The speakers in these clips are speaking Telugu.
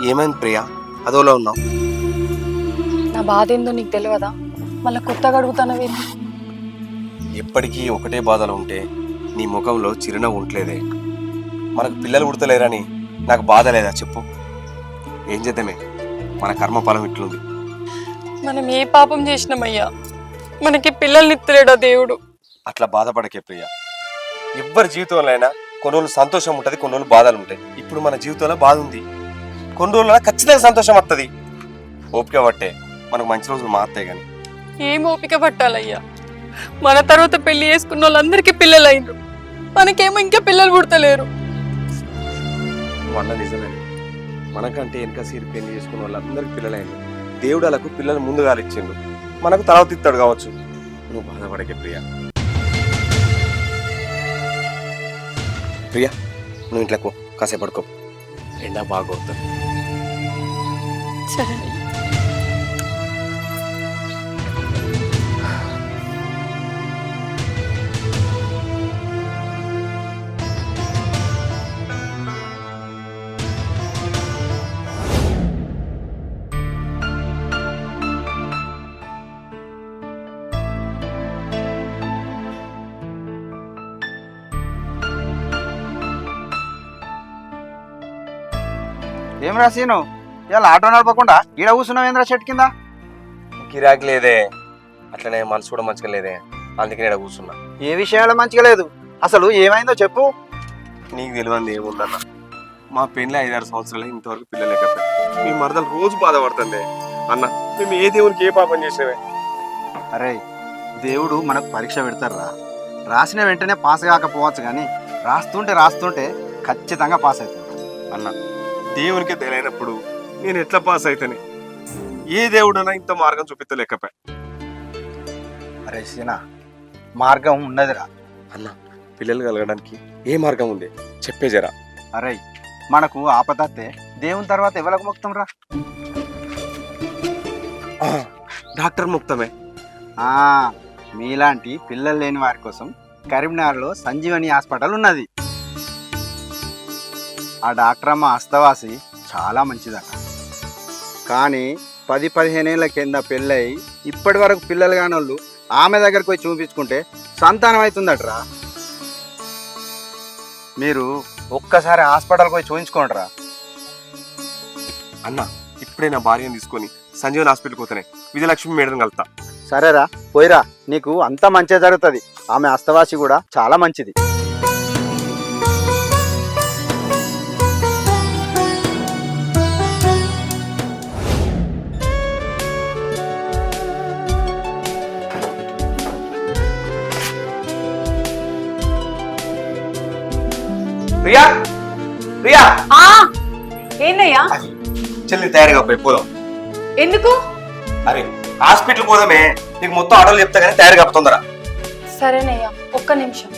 ఏమైంది ప్రియా, అదోలో ఉన్నావు? నా బాధ ఏందో నీకు తెలియదా? మళ్ళీ కొత్తగా అడుగుతానవేంటి? ఎప్పటికీ ఒకటే బాధలు ఉంటే నీ ముఖంలో చిరునవ్వు ఉండలేదే. మనకు పిల్లలు పుడతలేరని నాకు బాధ లేదా చెప్పు? ఏం చేద్దామే, మన కర్మ ఫలం ఇట్లుంది. మనం ఏ పాపం చేసినామయ్యా? మనకి పిల్లల్ని ఇత్తలేడా దేవుడు? అట్లా బాధపడకే ప్రియా. ఎవ్వరి జీవితంలో అయినా కొన్ని రోజులు సంతోషం ఉంటుంది, కొన్ని రోజులు బాధలు ఉంటాయి. ఇప్పుడు మన జీవితంలో బాధ ఉంది, కొన్ని రోజుల్లో ఖచ్చితంగా సంతోషం వస్తుంది. ఓపిక పట్టే, మనకు మంచి రోజులు మారుతాయి. కానీ ఏం ఓపిక పట్టాలయ్యా? మన తర్వాత పెళ్లి చేసుకున్న వాళ్ళందరికీ పిల్లలు అయినరు, మనకేమో ఇంకా పిల్లలు పుడతలేరు. వల్ల నిజమే, మనకంటే వెనక సీరి పెళ్లి చేసుకున్న వాళ్ళందరికీ పిల్లలైంది. దేవుడు వాళ్ళకు పిల్లలు ముందుగా ఇచ్చిండు, మనకు తర్వాత ఇస్తాడు కావచ్చు. నువ్వు బాధపడకే ప్రియా. ప్రియా, నువ్వు ఇంట్లోకి కాసేపు పడుకో, ఎండా బాగా కొడుతుంది. సరే. ఏం రాసీను ఇలా ఆటో నడపకుండా ఈడ కూర్చున్నావు ఏంద్రా చెట్టు కింద? గిరాకీ లేదే, అట్లనే మనసు కూడా మంచిగా లేదే, అందుకే ఇక్కడ కూర్చున్నా. ఏ విషయాలు మంచిగా లేదు, అసలు ఏమైందో చెప్పు. నీకు తెలియంది ఏముందన్న, మా పెళ్ళి 5-6 సంవత్సరాలు ఇంతవరకు పిల్లలు లేకపోతే మీ మరదలు రోజు బాధపడుతుంది. అన్న, మేము ఏ దేవునికి ఏ పాపం చేసినవే? అరే, దేవుడు మనకు పరీక్ష పెడతారా. రాసిన వెంటనే పాస్ కాకపోవచ్చు, కానీ రాస్తుంటే ఖచ్చితంగా పాస్ అవుతుంది. అన్న, దేవునికి తెలియనప్పుడు నేను ఎట్లా పాస్ అవుతానే? ఏ దేవుడన్నా ఇంత మార్గం చూపించలేకపోయా. అరే సీనా, మార్గం ఉన్నదిరా. అన్న, పిల్లలు కలగడానికి ఏ మార్గం ఉంది చెప్పేజరా. అరే, మనకు ఆపదత్తే దేవుని తర్వాత ఎవరికి మొక్తం రా? డాక్టర్ ముక్తమే. మీలాంటి పిల్లలు లేని వారి కోసం కరీంనగర్లో సంజీవని హాస్పిటల్ ఉన్నది. ఆ డాక్టర్ అమ్మ అస్తవాసి చాలా మంచిదట. కానీ 10-15 ఏళ్ళ కింద పెళ్ళై ఇప్పటి వరకు పిల్లలు కాని వాళ్ళు ఆమె దగ్గరికి పోయి చూపించుకుంటే సంతానం అవుతుందట్రా. మీరు ఒక్కసారి హాస్పిటల్కి పోయి చూపించుకోండిరా. అన్న, ఇప్పుడే నా భార్యను తీసుకొని సంజీవన్ హాస్పిటల్కి పోతానే విజయలక్ష్మి మేడం కలుతా. సరేరా, పోయిరా, నీకు అంతా మంచిగా జరుగుతుంది. ఆమె అస్తవాసి కూడా చాలా మంచిది. ప్రియా, ప్రియా, ఏందయ్యా? చెల్లి తయారుగా పోయి పోదాం. ఎందుకు? అరే, హాస్పిటల్ పోదామే, నీకు మొత్తం ఆటోలు చెప్తా కానీ తయారుగా తొందర. సరేనయ్యా, ఒక్క నిమిషం.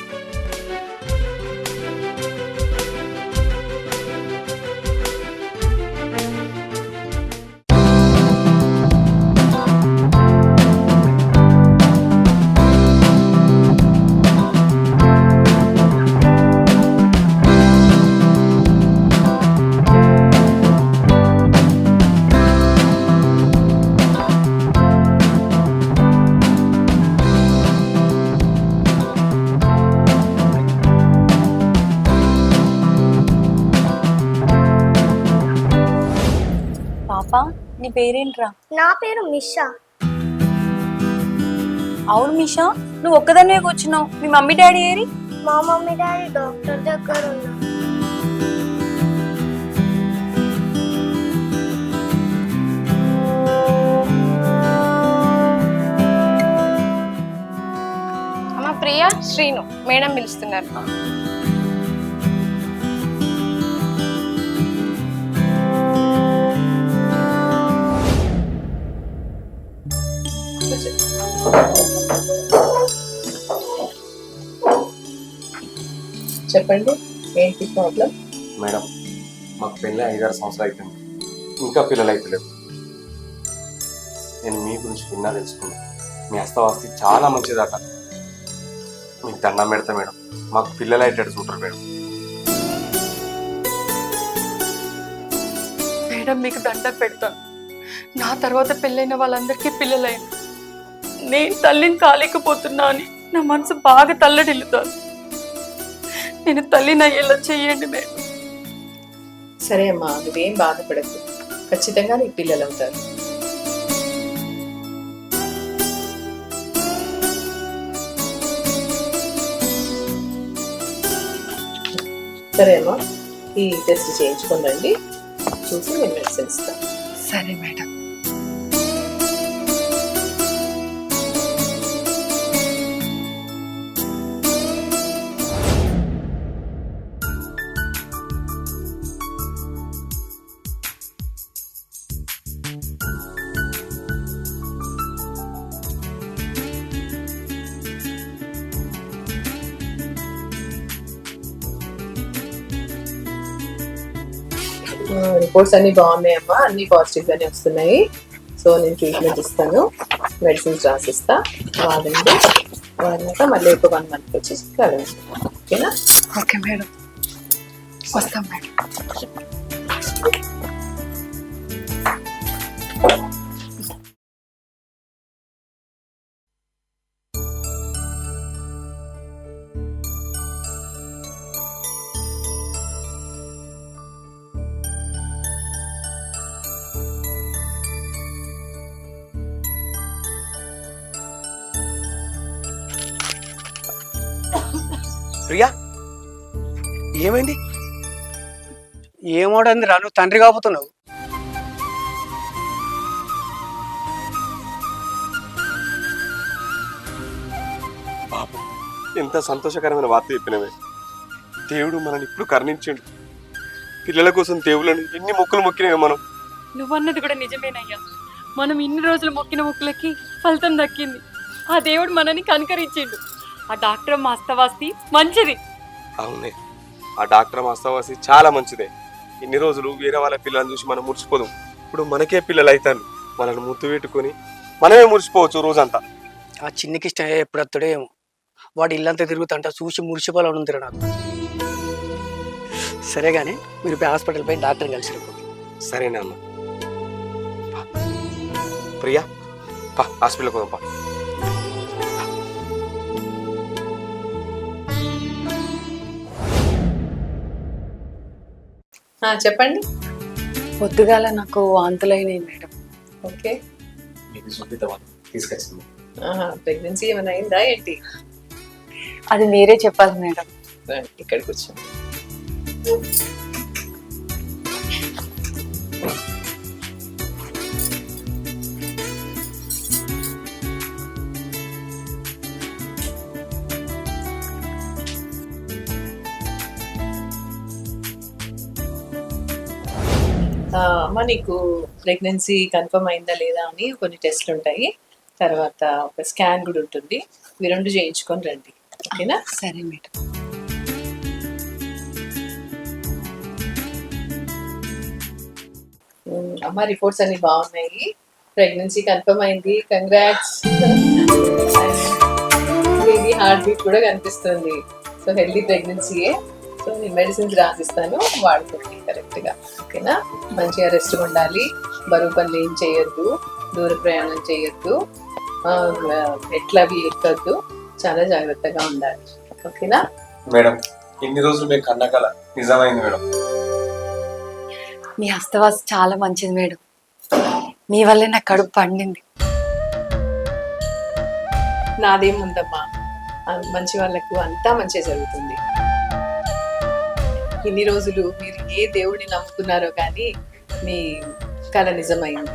పాపా, నీ పేరేంట్రా? నా పేరు మిషా. అవును మిషా, నువ్వు ఒక్కదాన్నే కూర్చున్నావు, మీ మమ్మీ డాడీ ఏరి? మా మమ్మీ డాడీ డాక్టర్ దగ్గర ఉన్నా. అమ్మ ప్రియా, శ్రీను మేడం పిలుస్తున్నారు. చెప్పండి, ఏంటి ప్రాబ్లం? మేడం మాకు పెళ్ళి 5-6 సంవత్సరాలు అయిపోయింది, ఇంకా పిల్లలు అయిపోలేదు. నేను మీ గురించి విన్నా తెలుసుకున్నా. మీ హస్తవాస్తి చాలా మంచిదట. మీకు దండం పెడతా మేడం, మాకు పిల్లలు అయ్యేటట్టు చూడరు మేడం. మేడం మీకు దండం పెడతాను. నా తర్వాత పెళ్ళైన వాళ్ళందరికీ పిల్లలైన నేను తల్లిని కాలేకపోతున్నా అని నా మనసు బాగా తల్లడిల్లుతాను. నేను తల్లిని అయ్యేలా చెయ్యండి మేడం. సరే అమ్మా, నువ్వేం బాధపడకు, ఖచ్చితంగా నీకు పిల్లలు అవుతారు. సరే అమ్మా, ఈ టెస్ట్ చేయించుకొని రండి, చూసి నేను మెడిసిన్ ఇస్తాను. సరే మేడం. రిపోర్ట్స్ అన్ని బాగున్నాయమ్మా, అన్ని పాజిటివ్ గానే వస్తున్నాయి. సో నేను ట్రీట్మెంట్ ఇస్తాను, మెడిసిన్స్ రాసిస్తా, వాడండి. వాడినాక మళ్ళీ ఒక 1 month వచ్చి కలవండి. ఓకేనా? ఓకే మేడం, వస్తాం మేడం. ప్రియా, ఏమైంది? ఏమోడంది రా, నువ్వు తండ్రి కాబోతున్నావు. బాబు, ఎంత సంతోషకరమైన వార్త చెప్పినవే. దేవుడు మనల్ని ఇప్పుడు కరుణించండు. పిల్లల కోసం దేవుళ్ళని ఎన్ని మొక్కులు మొక్కినవే మనం. నువ్వన్నది కూడా నిజమేనయ్యా. మనం ఇన్ని రోజులు మొక్కిన మొక్కులకి ఫలితం దక్కింది. ఆ దేవుడు మనని కనికరించిండు. ఆ డాక్టర్ మా హస్తవాస్తి మంచిది. అవునే, ఆ డాక్టర్ హస్తవాసి చాలా మంచిదే. ఇన్ని రోజులు వేరే వాళ్ళ పిల్లల్ని చూసి మనం మురిసిపోదాం. ఇప్పుడు మనకే పిల్లలు అవుతాను, మనల్ని ముద్దు పెట్టుకొని మనమే మురిసిపోవచ్చు రోజంతా. ఆ చిన్నకి ఇష్టం ఎప్పుడు వస్తాడో ఏమో, వాడు ఇల్లంతా తిరుగుతుంట చూసి మురిసిపోవాలని ఉంది నాకు. సరే కానీ మీరు హాస్పిటల్ పోయి డాక్టర్ని కలిసి రేపు. సరేనా అన్న? ప్రియా, పా హాస్పిటల్కి పోదాం పా. చెప్పండి. పొద్దుగాల నాకు వాంతులైనాయి మేడం. ఓకే, మీకు చూపిద్దాం తీసుకొచ్చింది. ప్రెగ్నెన్సీ ఏమైనా అయిందా ఏంటి? అది మీరే చెప్పాలి మేడం. ఇక్కడ కూర్చోండి. అమ్మ, నీకు ప్రెగ్నెన్సీ కన్ఫర్మ్ అయిందా లేదా అని కొన్ని టెస్ట్లు ఉంటాయి, తర్వాత ఒక స్కాన్ కూడా ఉంటుంది. ఇవి 2 చేయించుకొని రండి. ఓకేనా? సరే మేడం. అమ్మ, రిపోర్ట్స్ అన్ని బాగున్నాయి, ప్రెగ్నెన్సీ కన్ఫర్మ్ అయింది. కంగ్రాట్స్. బేబీ హార్ట్ బీట్ కూడా కనిపిస్తుంది. సో హెల్దీ ప్రెగ్నెన్సీయే. సో నేను మెడిసిన్స్ రాసిస్తాను, వాడుకోండి కరెక్ట్గా. ఓకేనా? మంచిగా రెస్ట్ ఉండాలి, బరువు పనులు ఏం చేయొద్దు, దూర ప్రయాణం చేయొద్దు, మెట్లు అవి ఎక్కద్దు, చాలా జాగ్రత్తగా ఉండాలి. ఓకేనా మేడం? ఇన్ని రోజులు మేము కన్న కల నిజమైంది మేడం. మీ హస్తవాసి చాలా మంచిది మేడం. మీ వల్లే నా కడుపు పండింది. నాదేముందమ్మా, మంచి వాళ్ళకు అంతా మంచి జరుగుతుంది. ఇన్ని రోజులు మీరు ఏ దేవుడిని నమ్ముకున్నారో కానీ మీ కళ నిజమైంది.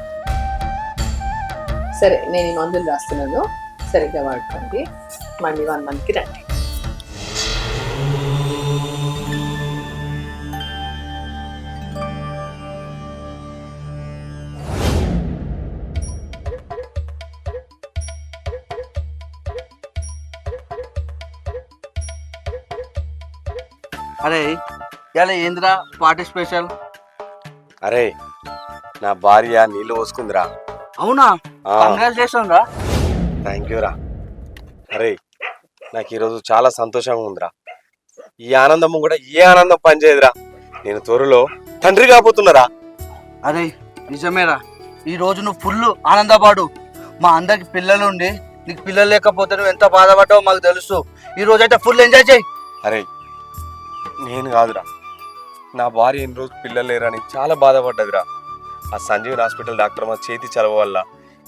సరే, నేను ఈ మందులు రాస్తున్నాను, సరిగ్గా వాడుకోండి. మళ్ళీ 1 monthకి రండి. అరే ఇలా ఏందిరా పార్టీ స్పెషల్? అరే నా భార్య నీళ్ళు పోసుకుందిరా. అవునా? కంగ్రాచులేషన్ రా. థ్యాంక్ యూ రా. అరే నాకు ఈరోజు చాలా సంతోషంగా ఉందిరా. ఈ ఆనందం కూడా ఏ ఆనందం పనిచేయదురా. నేను త్వరలో తండ్రి కాబోతున్నారా. అరే నిజమేరా, ఈ రోజు నువ్వు ఫుల్ ఆనందపడు. మా అందరికి పిల్లలు ఉండి నీకు పిల్లలు లేకపోతే నువ్వు ఎంత బాధపడ్డావో మాకు తెలుసు. ఈ రోజు అయితే ఫుల్ ఎంజాయ్ చేయి. అరే నేను కాదురా, నా భార్య ఎన్ని రోజు పిల్లలు లేరని చాలా బాధపడ్డదిరా. ఆ సంజీవన్ హాస్పిటల్ డాక్టర్ మా చేతి చలవ వల్ల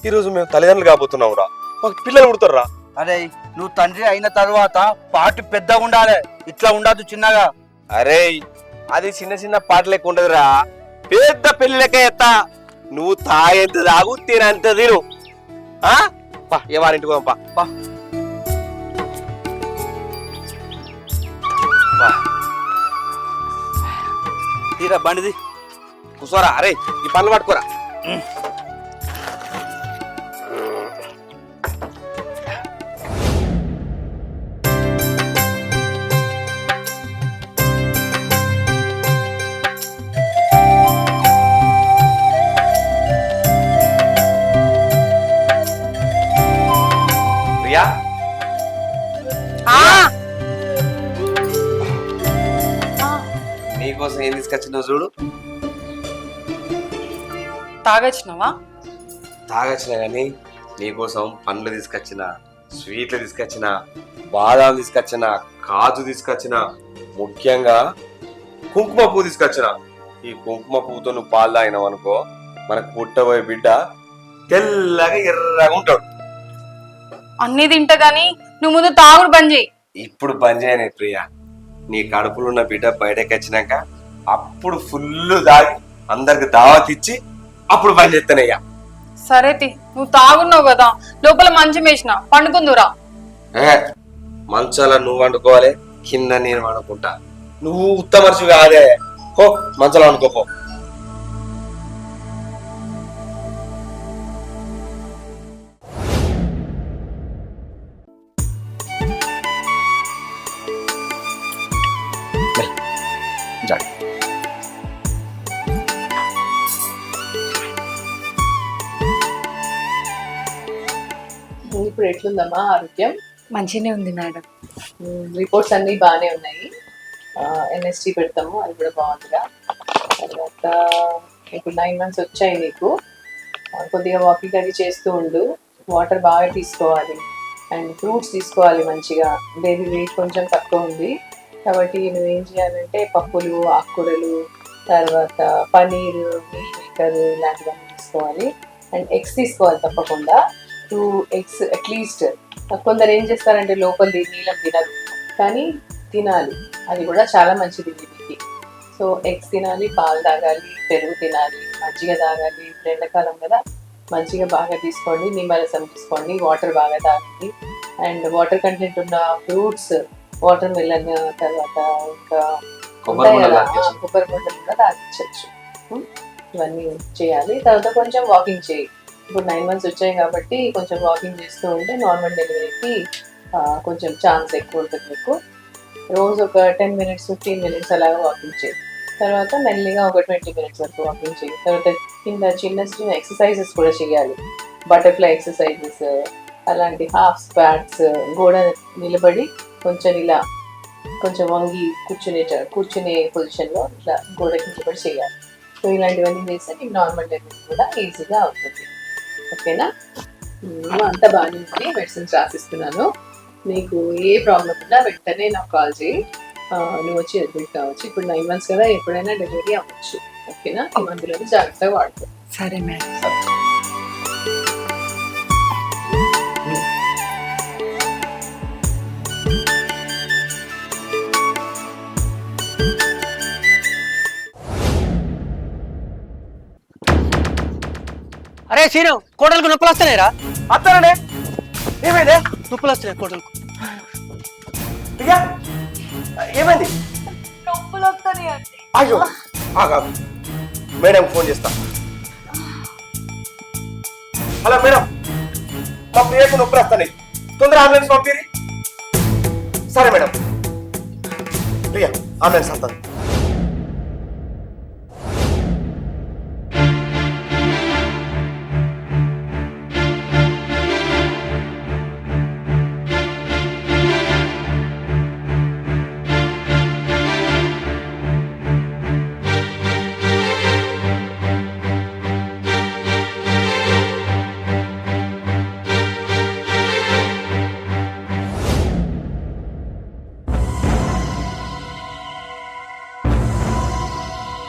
ఈరోజు మేము తల్లిదండ్రులు కాబోతున్నాం రా. మాకు పిల్లలు పుడతారు. అరే నువ్వు తండ్రి అయిన తర్వాత పార్టీ పెద్దగా ఉండాలి, ఇట్లా ఉండదు చిన్నగా. అరే అది చిన్న చిన్న పాట లెక్క ఉండదురా, పెద్ద పెళ్లి లెక్క ఎత్తా. నువ్వు తాగెంత తాగు, తినంత తిను. ఎవరింటికి పంపా. తీరా బండిది కూసోరా. అరే ఈ పనులు పట్టుకోరా. ప్రియా నీకోసం ఏం తీసుకొచ్చినావు చూడు. తాగొచ్చినావా? తాగొచ్చిన కానీ నీకోసం పండ్లు తీసుకొచ్చిన, స్వీట్లు తీసుకొచ్చిన, బాదాం తీసుకొచ్చిన, కాజు తీసుకొచ్చిన, ముఖ్యంగా కుంకుమ పువ్వు తీసుకొచ్చిన. ఈ కుంకుమ పువ్వుతో నువ్వు పాలు తాగినావు అనుకో, మనకు పుట్టబోయే బిడ్డ తెల్లగా ఎర్రగా ఉంటాడు. అన్ని తింటా గానీ నువ్వు ముందు తాగుడు బంద్ చేయి. ఇప్పుడు బంద్ చేయనే ప్రియా. నీ కడుపులో ఉన్న బిడ్డ బయటకు వచ్చినాక అప్పుడు ఫుల్ తాగి అందరికి దావత్ ఇచ్చి అప్పుడు బంద్ చేస్తానయ్యా. సరే నువ్వు తాగున్నావు కదా, లోపల మంచం వేసిన పండుకుందురా. మంచాల నువ్వు వండుకోవాలి, కింద నేను వండుకుంటా. నువ్వు ఉత్తమర్చి కాదే, పో మంచాల వండుకోపో. జాగ్రత్త. ఇప్పుడు ఎట్లుందమ్మా ఆరోగ్యం? మంచిగానే ఉంది మేడం. రిపోర్ట్స్ అన్ని బాగానే ఉన్నాయి. ఎన్ఎస్టీ పెడతాము, అది కూడా బాగుందిగా. తర్వాత ఇప్పుడు 9 months వచ్చాయి నీకు. కొద్దిగా వాకింగ్ అది చేస్తూ ఉండు, వాటర్ బాగా తీసుకోవాలి అండ్ ఫ్రూట్స్ తీసుకోవాలి మంచిగా. బేబీ వెయిట్ కొంచెం తక్కువ ఉంది కాబట్టి నువ్వేం చేయాలంటే పప్పులు, ఆకుకూరలు, తర్వాత పనీరు, మిల్క్ మేకర్ ఇలాంటివన్నీ తీసుకోవాలి. అండ్ ఎగ్స్ తీసుకోవాలి తప్పకుండా, 2 eggs అట్లీస్ట్. కొందరు ఏం చేస్తారంటే లోపలిది నీళ్ళం తినరు, కానీ తినాలి, అది కూడా చాలా మంచిది బేబీకి. సో ఎగ్స్ తినాలి, పాలు తాగాలి, పెరుగు తినాలి, మజ్జిగ తాగాలి. ఇప్పుడు ఎండాకాలం కదా, మజ్జిగ బాగా తీసుకోండి, నిమ్మరసం తీసుకోండి, వాటర్ బాగా తాగండి. అండ్ వాటర్ కంటెంట్ ఉన్న ఫ్రూట్స్, వాటర్ మెలన్, తర్వాత ఇంకా కొబ్బరి బొండలు కూడా తాగించవచ్చు. ఇవన్నీ చేయాలి. తర్వాత కొంచెం వాకింగ్ చేయి. ఇప్పుడు 9 months వచ్చాయి కాబట్టి కొంచెం వాకింగ్ చేస్తూ ఉంటే నార్మల్ డెలివరీకి కొంచెం ఛాన్స్ ఎక్కువ ఉంటుంది మీకు. రోజు ఒక 10 minutes 15 minutes అలాగా వాకింగ్ చేయి. తర్వాత మెల్లిగా ఒక 20 minutes వరకు వాకింగ్ చేయి. తర్వాత కింద చిన్న ఎక్సర్సైజెస్ కూడా చేయాలి, బటర్ఫ్లై ఎక్సర్సైజెస్, అలాంటి హాఫ్ స్క్వాట్స్, గోడ నిలబడి కొంచెం ఇలా కొంచెం వంగి కూర్చునే పొజిషన్లో ఇట్లా గోడకి నిలబడి చేయాలి. సో ఇలాంటివన్నీ చేస్తే నీకు నార్మల్ డెలివరీ కూడా ఈజీగా అవుతుంది. ఓకేనా? అంతా బాగానే ఉంది, మెడిసిన్స్ రాసిస్తున్నాను. నీకు ఏ ప్రాబ్లం ఉన్నా వెంటనే నాకు కాల్ చేయి, నువ్వు వచ్చి అడ్మిట్ కావచ్చు. ఇప్పుడు 9 months కదా, ఎప్పుడైనా డెలివరీ అవ్వచ్చు. ఓకేనా? ఈ మందులను జాగ్రత్తగా వాడుకో. సరే మేడం. అరే సీను, కోటలకు నొప్పులు వస్తున్నాయిరా. అత్తానే ఏమైందే? నొప్పులు వస్తున్నాయి కోటలకు. ఏమైంది? నొప్పులు వస్తాయి అంటే. అయ్యో మేడం ఫోన్ చేస్తా. హలో మేడం, మా ప్రియకు నొప్పులు వస్తాయి, తొందర అంబులెన్స్ పంపిరి. సరే మేడం. ప్రియా ఆమెకు సంతానం.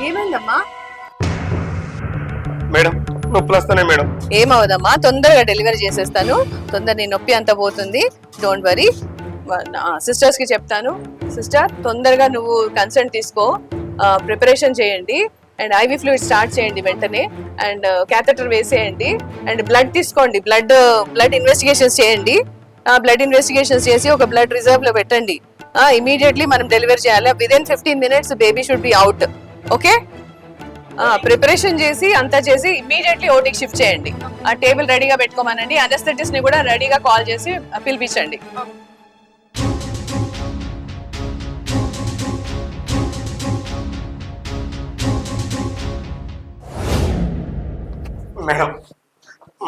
ఏమైందమ్మా? మేడం నొప్పులు వస్తున్నాయి మేడం. ఏమవదమ్మా, తొందరగా డెలివరీ చేసేస్తాను. తొందర నీ నొప్పి అంతా పోతుంది. Don't worry. సిస్టర్స్ కి చెప్తాను. సిస్టర్, తొందరగా నువ్వు కన్సల్ట్ తీసుకో, ప్రిపరేషన్ చేయండి అండ్ ఐవి ఫ్లూయిడ్ స్టార్ట్ చేయండి వెంటనే, అండ్ క్యాథెటర్ వేసేయండి అండ్ బ్లడ్ తీసుకోండి. బ్లడ్ ఇన్వెస్టిగేషన్స్ చేయండి. బ్లడ్ ఇన్వెస్టిగేషన్స్ చేసి ఒక బ్లడ్ రిజర్వ్ లో పెట్టండి. ఇమీడియట్లీ మనం డెలివరీ చేయాలి. Within 15 minutes baby should be out. Okay, preparation చేసి అంతా చేసి ఇమీడియట్లీ ఓటీకి షిఫ్ట్ చేయండి. ఆ టేబుల్ రెడీగా పెట్టుకోమనండి. అనస్థెటిస్ట్ ని కూడా రెడీగా కాల్ చేసి పిలిపించండి. మేడం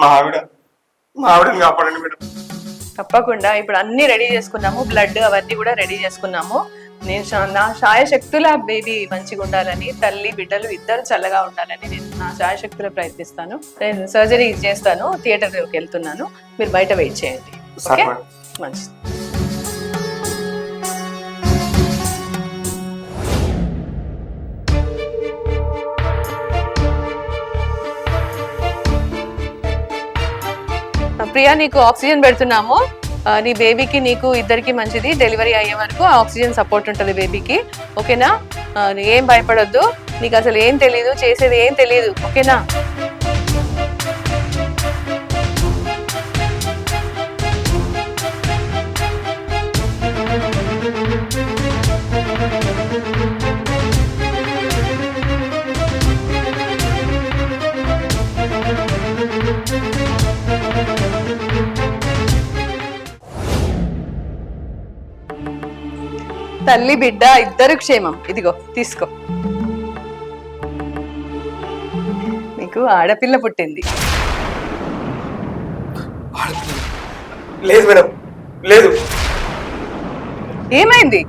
మా ఆవిడని కాపాడండి మేడం. తప్పకుండా. ఇప్పుడు అన్ని రెడీ చేసుకున్నాము, బ్లడ్ అవన్నీ కూడా రెడీ చేసుకున్నాము. నేను నా శాయశక్తుల బేబీ మంచిగా ఉండాలని, తల్లి బిడ్డలు ఇద్దరు చల్లగా ఉండాలని నేను నా శాయశక్తుల ప్రయత్నిస్తాను. నేను సర్జరీ చేస్తాను, థియేటర్కి వెళ్తున్నాను. మీరు బయట వెయిట్ చేయండి. ఓకే, మంచిది. ప్రియా, నీకు ఆక్సిజన్ పెడుతున్నాము. నీ బేబీకి నీకు ఇద్దరికి మంచిది. డెలివరీ అయ్యే వరకు ఆక్సిజన్ సపోర్ట్ ఉంటుంది బేబీకి. ఓకేనా? ఏం భయపడొద్దు. నీకు అసలు ఏం తెలియదు, చేసేది ఏం తెలియదు. ఓకేనా? తల్లి బిడ్డ ఇద్దరు క్షేమం. ఇదిగో తీసుకో. నీకు ఆడపిల్ల పుట్టింది. లేదు మేడం, లేదు. ఏమైంది?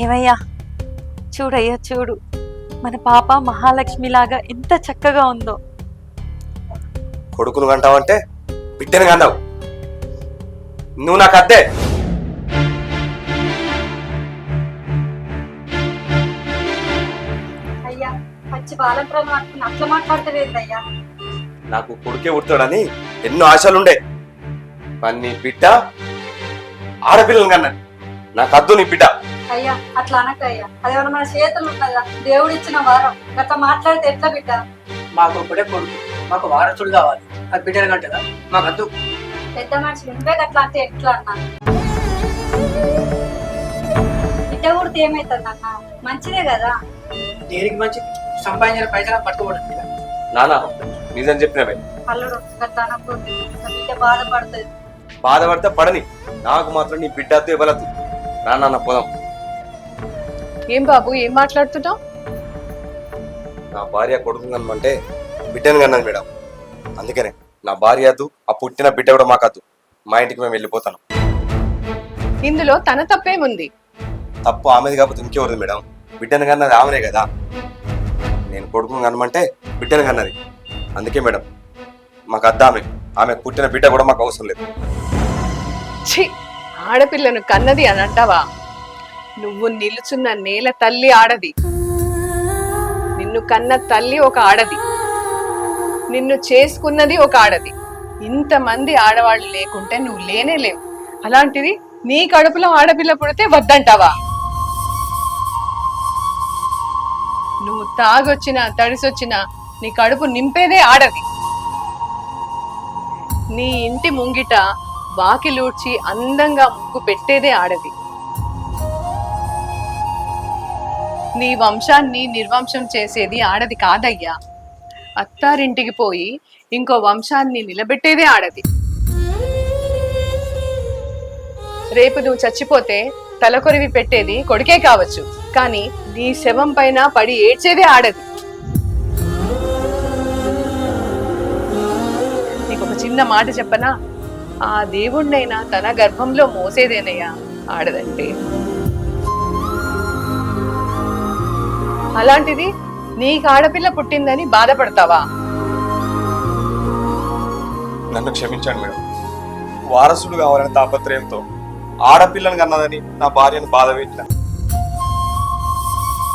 ఏమయ్యా, చూడయ్యా చూడు, మన పాప మహాలక్ష్మిలాగా ఎంత చక్కగా ఉందో. కొడుకును కంటావంటే బిడ్డను కంటావు. నువ్వు నాకు అద్దే. అయ్యా, పచ్చి బాలంత్రాలు మాట్లాడుకుని అట్లా మాట్లాడతలేదయ్యా. నాకు కొడుకే ఉడతాడని ఎన్నో ఆశలుండే, కానీ నీ బిడ్డ ఆడపిల్లలు కన్నా. నాకు అద్దు నీ బిడ్డ. అయ్యా, అట్లా అనకయ్యా. అదేమన్నా మన చేతులు ఉన్నదా? దేవుడు ఇచ్చిన వారం. అట్లా మాట్లాడితే ఎట్లా బిడ్డ? మాకు ఒకటే కొడుకు, మాకు వారసుడు కావాలి. అది బిడ్డలు కంటదా? మాకు అద్దు. పెద్ద మనిషి నువ్వే అట్లా అంటే ఎట్లా అన్నా? బిడ్డ కొడితే ఏమైతుంది అన్న? మంచిదే కదా. దేనికి మంచిది? సంపాదించిన పైసలు పట్టుకోబడుతుంది. నానా నిజం చెప్పినవే. అల్లుడు అట్లా అనకూడదు. బిడ్డ బాధపడుతుంది. బాధపడితే పడని, నాకు మాత్రం నీ బిడ్డతో ఇవ్వలేదు. నాన్న పోదాం. ఏం బాబు, ఏం మాట్లాడుతున్నావు? నా భార్య కొడుకు కనమంటే బిడ్డను కన్నాను మేడం. అందుకనే నా భార్య అద్దు, ఆ పుట్టిన బిడ్డ కూడా మాకద్దు. మా ఇంటికి మేము వెళ్ళిపోతాను. ఇందులో తన తప్పేముంది? తప్పు ఆమెది కాకపోతే ఇంకెవరిది మేడం? బిడ్డను కన్నది ఆమెనే కదా. నేను కొడుకును కనమంటే బిడ్డను కన్నది. అందుకే మేడం మాకు అద్దా. ఆమె పుట్టిన బిడ్డ కూడా మాకు అవసరం లేదు. ఛీ, ఆడపిల్లను కన్నది అని అంటావా? నువ్వు నిలుచున్న నేల తల్లి ఆడది. నిన్ను కన్న తల్లి ఒక ఆడది. నిన్ను చేసుకున్నది ఒక ఆడది. ఇంతమంది ఆడవాళ్ళు లేకుంటే నువ్వు లేనే లేవు. అలాంటిది నీ కడుపులో ఆడపిల్ల పుడితే వద్దంటావా? నువ్వు తాగొచ్చినా తడిసొచ్చినా నీ కడుపు నింపేదే ఆడది. నీ ఇంటి ముంగిట వాకిలూడ్చి అందంగా ముగ్గు పెట్టేదే ఆడది. నీ వంశాన్ని నిర్వంశం చేసేది ఆడది కాదయ్యా. అత్తారింటికి పోయి ఇంకో వంశాన్ని నిలబెట్టేదే ఆడది. రేపు నువ్వు చచ్చిపోతే తలకొరివి పెట్టేది కొడుకే కావచ్చు, కానీ నీ శవం పైన పడి ఏడ్చేదే ఆడది. నీకు ఒక చిన్న మాట చెప్పనా? ఆ దేవుణ్ణైనా తన గర్భంలో మోసేదేనయ్యా ఆడదంటే. అలాంటిది నీకు ఆడపిల్ల పుట్టిందని బాధపడతావా? నన్ను క్షమించండి మేడం. వారసుడు కావాలనే తాపత్రయంతో ఆడపిల్లని కన్నదని నా భార్యను బాధ పెట్టిన.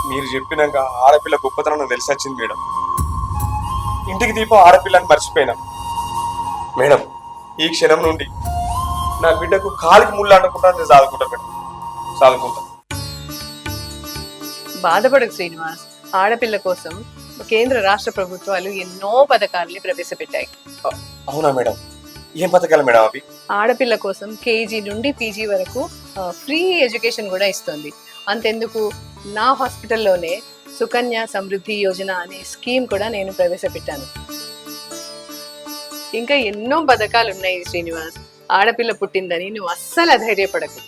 మీరు చెప్పినాక ఆడపిల్ల గొప్పతనం నాకు తెలిసి వచ్చింది మేడం. ఇంటికి దీపం ఆడపిల్లని మర్చిపోయినా మేడం. ఈ క్షణం నుండి నా బిడ్డకు కాలికి ముళ్ళు అంటకుండా నేను సాదుకుంటా మేడం, సాదుకుంటా. బాధపడకు శ్రీనివాస్. ఆడపిల్ల కోసం కేంద్ర రాష్ట్ర ప్రభుత్వాలు ఎన్నో పథకాలని ప్రవేశపెట్టాయి. అవునా మేడం? ఏం పథకాలు మేడం అవి? ఆడపిల్ల కోసం కేజీ నుండి పీజీ వరకు ఫ్రీ ఎడ్యుకేషన్ కూడా ఇస్తుంది. అంతెందుకు, నా హాస్పిటల్లోనే సుకన్య సమృద్ధి యోజన అనే స్కీమ్ కూడా నేను ప్రవేశపెట్టాను. ఇంకా ఎన్నో పథకాలు ఉన్నాయి శ్రీనివాస్. ఆడపిల్ల పుట్టిందని నువ్వు అస్సలు అధైర్యపడకు.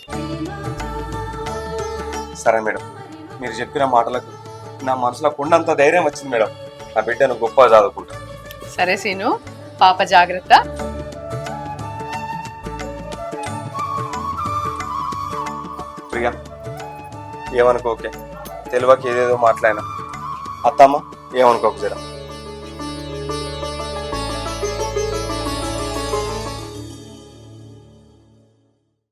సరే మేడం, మీరు చెప్పిన మాటలకు నా మనసులో కొండంత ధైర్యం వచ్చింది మేడం. నా బిడ్డను గొప్పగా చదువుకుంటా. సరే సీను, పాప జాగ్రత్త. ప్రియా, ఏమనుకోకే, తెలివకి ఏదేదో మాట్లాడినా. అత్తమ్మ ఏమనుకోకు జరా.